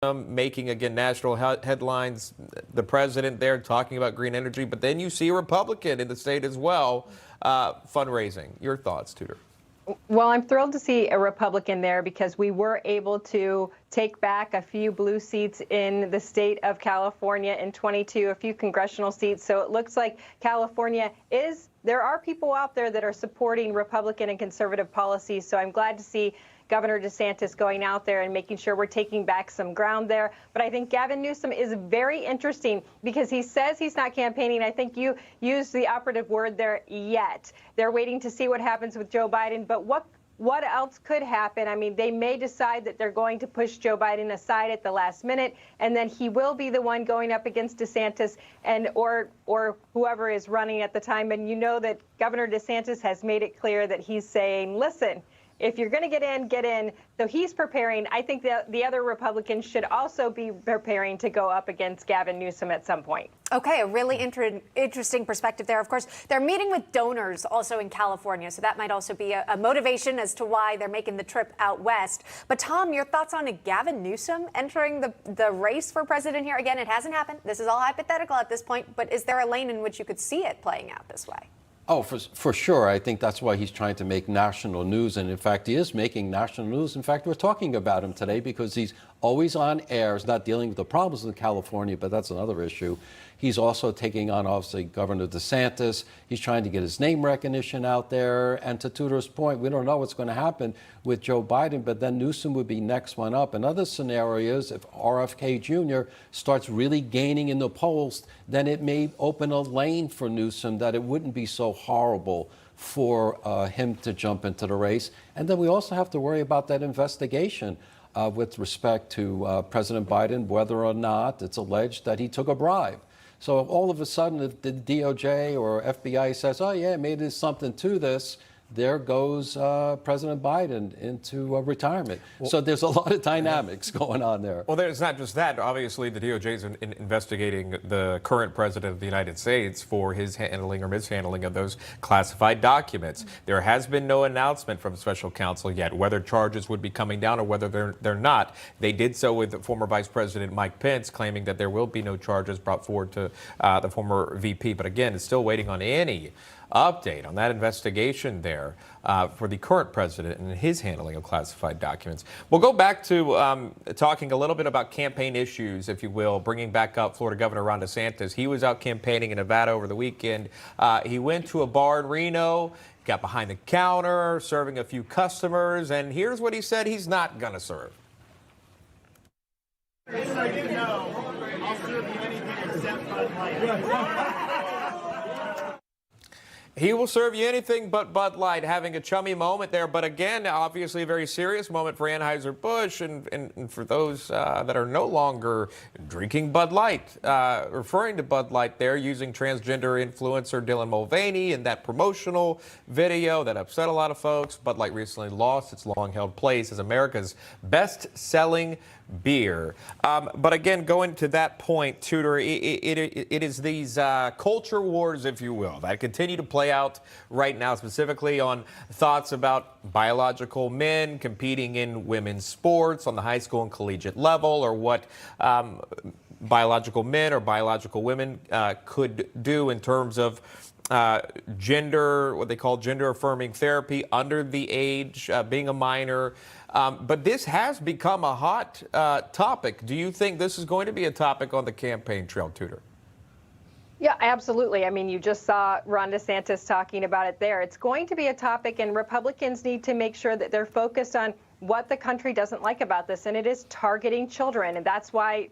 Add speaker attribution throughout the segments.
Speaker 1: making, again, national headlines, the president there talking about green energy, but then you see a Republican in the state as well fundraising. Your thoughts, Tudor?
Speaker 2: Well, I'm thrilled to see a Republican there because we were able to take back a few blue seats in the state of California in 22, a few congressional seats. So it looks like California there are people out there that are supporting Republican and conservative policies. So I'm glad to see Governor DeSantis going out there and making sure we're taking back some ground there. But I think Gavin Newsom is very interesting because he says he's not campaigning. I think you used the operative word there, yet. They're waiting to see what happens with Joe Biden. But what else could happen? I mean, they may decide that they're going to push Joe Biden aside at the last minute, and then he will be the one going up against DeSantis or whoever is running at the time. And you know that Governor DeSantis has made it clear that he's saying, listen, if you're going to get in, get in. So he's preparing. I think that the other Republicans should also be preparing to go up against Gavin Newsom at some point.
Speaker 3: Okay, a really interesting perspective there. Of course, they're meeting with donors also in California, so that might also be a motivation as to why they're making the trip out west. But Tom, your thoughts on Gavin Newsom entering the race for president here? Again, it hasn't happened. This is all hypothetical at this point, but is there a lane in which you could see it playing out this way?
Speaker 4: Oh, for sure. I think that's why he's trying to make national news. And in fact, he is making national news. In fact, we're talking about him today because he's always on air. He's not dealing with the problems in California, but that's another issue. He's also taking on, obviously, Governor DeSantis. He's trying to get his name recognition out there. And to Tudor's point, we don't know what's going to happen with Joe Biden, but then Newsom would be next one up. Another scenario is if RFK Jr. starts really gaining in the polls, then it may open a lane for Newsom that it wouldn't be so horrible for him to jump into the race. And then we also have to worry about that investigation with respect to President Biden, whether or not it's alleged that he took a bribe. So all of a sudden, if the DOJ or FBI says, oh, yeah, maybe there's something to this, there goes President Biden into retirement. Well, so there's a lot of dynamics going on there.
Speaker 1: Well, there's not just that. Obviously, the DOJ is investigating the current president of the United States for his handling or mishandling of those classified documents. There has been no announcement from special counsel yet whether charges would be coming down or whether they're not. They did so with former Vice President Mike Pence, claiming that there will be no charges brought forward to the former VP. But again, it's still waiting on any update on that investigation there for the current president and his handling of classified documents. We'll go back to talking a little bit about campaign issues, if you will, bringing back up Florida Governor Ron DeSantis. He was out campaigning in Nevada over the weekend. He went to a bar in Reno, got behind the counter, serving a few customers, and here's what he said he's not going to serve.
Speaker 5: I'll serve you anything except Bud Light.
Speaker 1: He will serve you anything but Bud Light, having a chummy moment there. But again, obviously a very serious moment for Anheuser-Busch and for those that are no longer drinking Bud Light. Referring to Bud Light there, using transgender influencer Dylan Mulvaney in that promotional video that upset a lot of folks. Bud Light recently lost its long-held place as America's best-selling beer. But again, going to that point, Tudor, it is these culture wars, if you will, that continue to play out right now, specifically on thoughts about biological men competing in women's sports on the high school and collegiate level, or what biological men or biological women could do in terms of what they call gender affirming therapy under the age, being a minor. But this has become a hot topic. Do you think this is going to be a topic on the campaign trail, Tudor?
Speaker 2: Yeah, absolutely. I mean, you just saw Ron DeSantis talking about it there. It's going to be a topic, and Republicans need to make sure that they're focused on what the country doesn't like about this, and it is targeting children. And that's why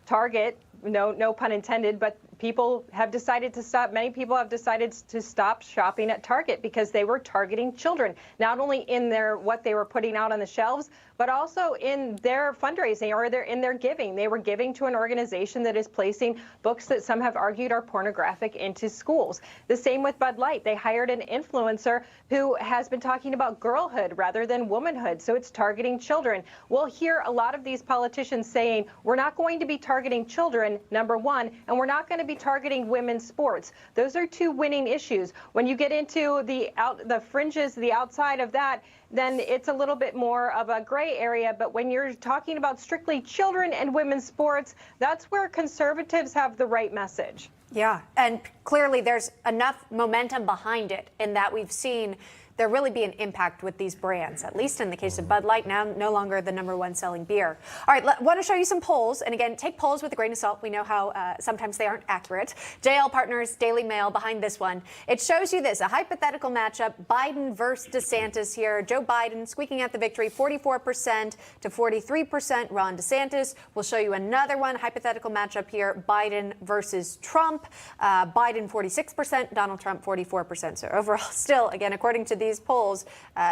Speaker 2: Target, no pun intended, but people have decided to stop. Many people have decided to stop shopping at Target because they were targeting children, not only in what they were putting out on the shelves, but also in their fundraising or in their giving. They were giving to an organization that is placing books that some have argued are pornographic into schools. The same with Bud Light. They hired an influencer who has been talking about girlhood rather than womanhood. So it's targeting children. We'll hear a lot of these politicians saying, we're not going to be targeting children, number one, and we're not going to be targeting women's sports. Those are two winning issues. When you get into the fringes, the outside of that, then it's a little bit more of a gray area. But when you're talking about strictly children and women's sports, that's where conservatives have the right message.
Speaker 3: Yeah, and clearly there's enough momentum behind it in that we've seen there really be an impact with these brands, at least in the case of Bud Light, now no longer the #1 selling beer. All right, want to show you some polls. And again, take polls with a grain of salt. We know how sometimes they aren't accurate. JL Partners, Daily Mail behind this one. It shows you this, a hypothetical matchup, Biden versus DeSantis here. Joe Biden squeaking out the victory, 44% to 43%. Ron DeSantis. We'll show you another one, hypothetical matchup here, Biden versus Trump. Biden 46%, Donald Trump 44%. So overall, still, again, according to these polls,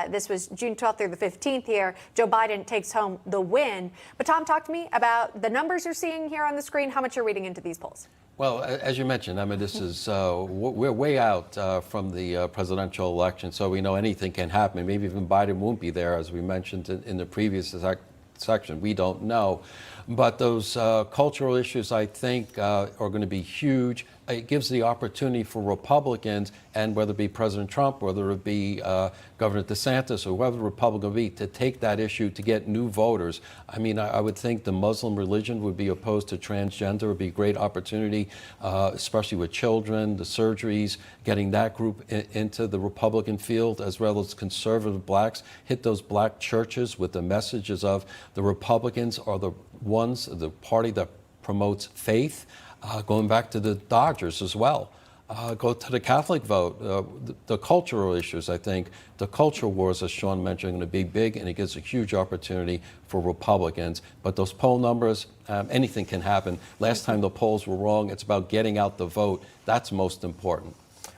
Speaker 3: this was June 12th through the 15th here, Joe Biden takes home the win. But Tom, talk to me about the numbers you're seeing here on the screen, how much you're reading into these polls.
Speaker 4: Well, as you mentioned, I mean, this is, we're way out from the presidential election, so we know anything can happen. Maybe even Biden won't be there, as we mentioned in the previous section. We don't know. But those cultural issues, I think, are going to be huge. It gives the opportunity for Republicans, and whether it be President Trump, whether it be Governor DeSantis, or whoever the Republican will be, to take that issue to get new voters. I mean, I would think the Muslim religion would be opposed to transgender. It would be a great opportunity, especially with children, the surgeries, getting that group into the Republican field, as well as conservative blacks. Hit those black churches with the messages of the Republicans are the party that promotes faith. Going back to the Dodgers as well. Go to the Catholic vote. The cultural issues, I think, the culture wars, as Sean mentioned, are going to be big, and it gives a huge opportunity for Republicans. But those poll numbers, anything can happen. Last time the polls were wrong. It's about getting out the vote. That's most important.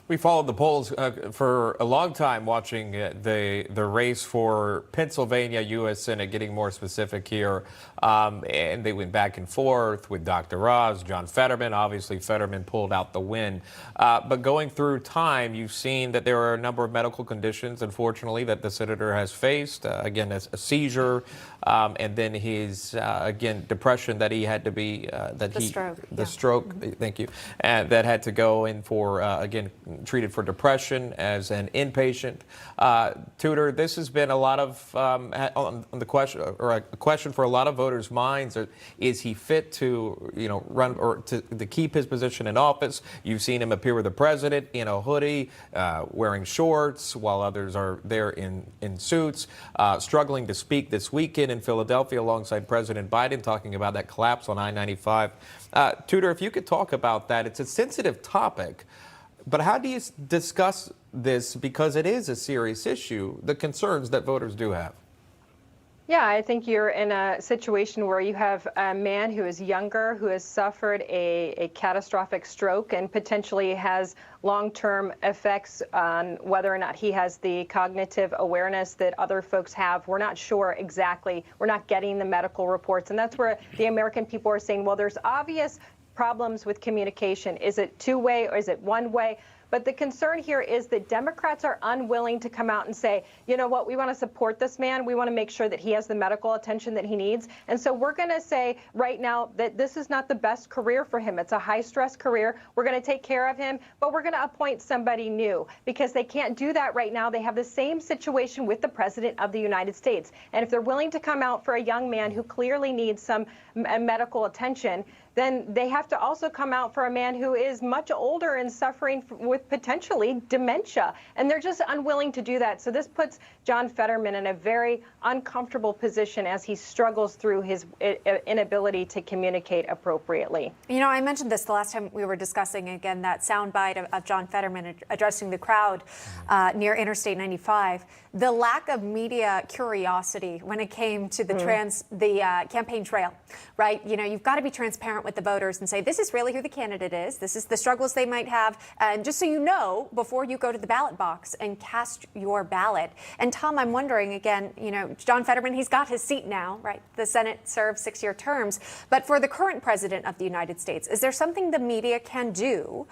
Speaker 1: We followed the polls for a long time, watching the race for Pennsylvania U.S. Senate, getting more specific here. And they went back and forth with Dr. Oz, John Fetterman. Obviously, Fetterman pulled out the win. But going through time, you've seen that there are a number of medical conditions, unfortunately, that the senator has faced. Again, a seizure, and then his, again, depression that he had to be, stroke, thank you, and that had to go in for, again, treated for depression as an inpatient. Tudor, this has been a lot of on the question, or a question for a lot of voters' minds. Is he fit to, run or to keep his position in office? You've seen him appear with the president in a hoodie, wearing shorts, while others are there in suits, struggling to speak this weekend in Philadelphia alongside President Biden, talking about that collapse on I-95. Tudor, if you could talk about that, it's a sensitive topic. But how do you discuss this, because it is a serious issue, the concerns that voters do have?
Speaker 2: Yeah, I think you're in a situation where you have a man who is younger, who has suffered a catastrophic stroke and potentially has long-term effects on whether or not he has the cognitive awareness that other folks have. We're not sure exactly. We're not getting the medical reports. And that's where the American people are saying, well, there's obvious problems with communication. Is it two-way or is it one-way? But the concern here is that Democrats are unwilling to come out and say, you know what, we want to support this man. We want to make sure that he has the medical attention that he needs. And so we're going to say right now that this is not the best career for him. It's a high-stress career. We're going to take care of him, but we're going to appoint somebody new, because they can't do that right now. They have the same situation with the President of the United States. And if they're willing to come out for a young man who clearly needs some medical attention, then they have to also come out for a man who is much older and suffering with potentially dementia. And they're just unwilling to do that. So this puts John Fetterman in a very uncomfortable position as he struggles through his inability to communicate appropriately.
Speaker 3: I mentioned this the last time we were discussing, again, that soundbite of John Fetterman addressing the crowd near Interstate 95. The lack of media curiosity when it came to the campaign trail, right? You've got to be transparent with the voters and say, this is really who the candidate is. This is the struggles they might have. And just so you know, before you go to the ballot box and cast your ballot. And Tom, I'm wondering again, John Fetterman, he's got his seat now, right? The Senate serves 6-year terms. But for the current president of the United States, is there something the media can do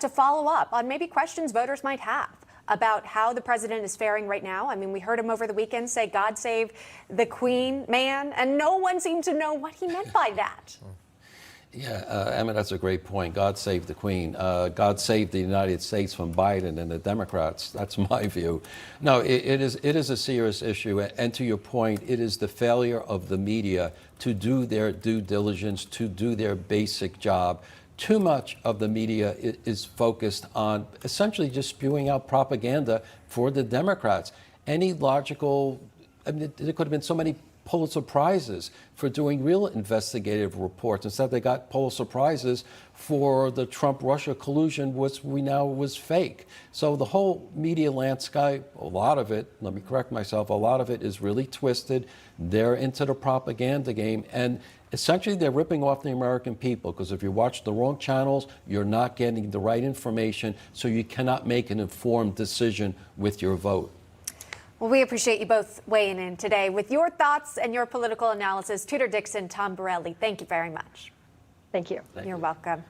Speaker 3: to follow up on maybe questions voters might have about how the president is faring right now? I mean, we heard him over the weekend say, God save the Queen, man, and no one seemed to know what he meant by that.
Speaker 4: Yeah, Emma, that's a great point. God save the Queen. God save the United States from Biden and the Democrats. That's my view. No, it is a serious issue. And to your point, it is the failure of the media to do their due diligence, to do their basic job. Too much of the media is focused on essentially just spewing out propaganda for the Democrats. Any logical, I mean, there could have been so many Pulitzer Prizes for doing real investigative reports. Instead, they got Pulitzer Prizes for the Trump-Russia collusion, which we now was fake. So the whole media landscape, a lot of it, let me correct myself, a lot of it is really twisted. They're into the propaganda game, and essentially they're ripping off the American people, because if you watch the wrong channels, you're not getting the right information, so you cannot make an informed decision with your vote.
Speaker 3: Well, we appreciate you both weighing in today with your thoughts and your political analysis. Tudor Dixon, Tom Borelli, thank you very much.
Speaker 2: Thank you.
Speaker 3: You're welcome.